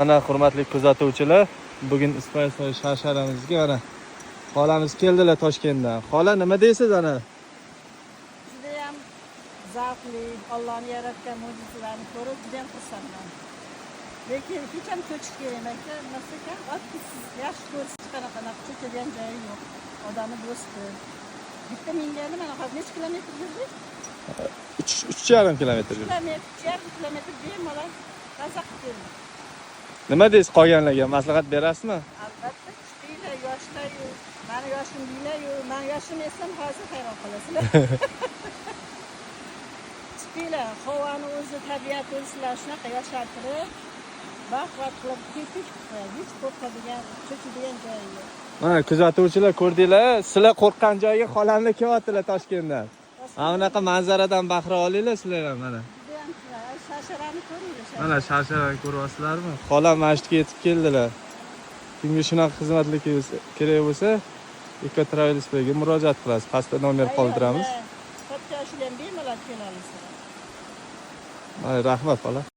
Mana hurmatli kuzatuvchilar, bugun Ispansoy sharsharamizga mana xolamiz keldilar Toshkentdan. Xola, nima deysiz ana? Juda ham zavqli, Allohning yaratgan mo'jizalarni ko'rib juda ham xursandman. Lekin hech ham ko'chish kerak ekan, masalan, siz yaxshi ko'rsiz qanaqa cho'chadigan joyi yo'q. Odamni do'sti. Bitta mingani mana hozir necha kilometr yurdik? 3,5 kilometr yurdik. 3,5 kilometr bemalol maza qilib keldik. Nima deysiz, qolganlarga maslahat berasizmi? Albatta, kuchlilar, yoshlar-yu, mani yoshim deylar-yu, mani yoshim esam hozir hayron qolasizlar. Chiqinglar, havoni o'zi, tabiat o'zi sizlar shunaqa yoshartirib, baquvvat qilib ketib, hech qo'rqadigan, cho'chadigan joyi yo'q. Mana kuzatuvchilar ko'rdinglar, sizlar qo'rqqan joyga xolamlar kelyaptilar Toshkentdan. Mana bunaqa manzaradan bahra olinglar sizlar ham mana. Juda ham sharsharani ko'ringlar. Mana sharsharani ko'ryapsizlarmi? Xolam mana shu yerga yetib keldilar. Kimga shunaqa xizmatlik kerak bo'lsa, Eko Travelsga murojaat qilasiz. Pastda nomer qoldiramiz. Katta yoshlar ham bemalol kela olasizlar. Rahmat xola.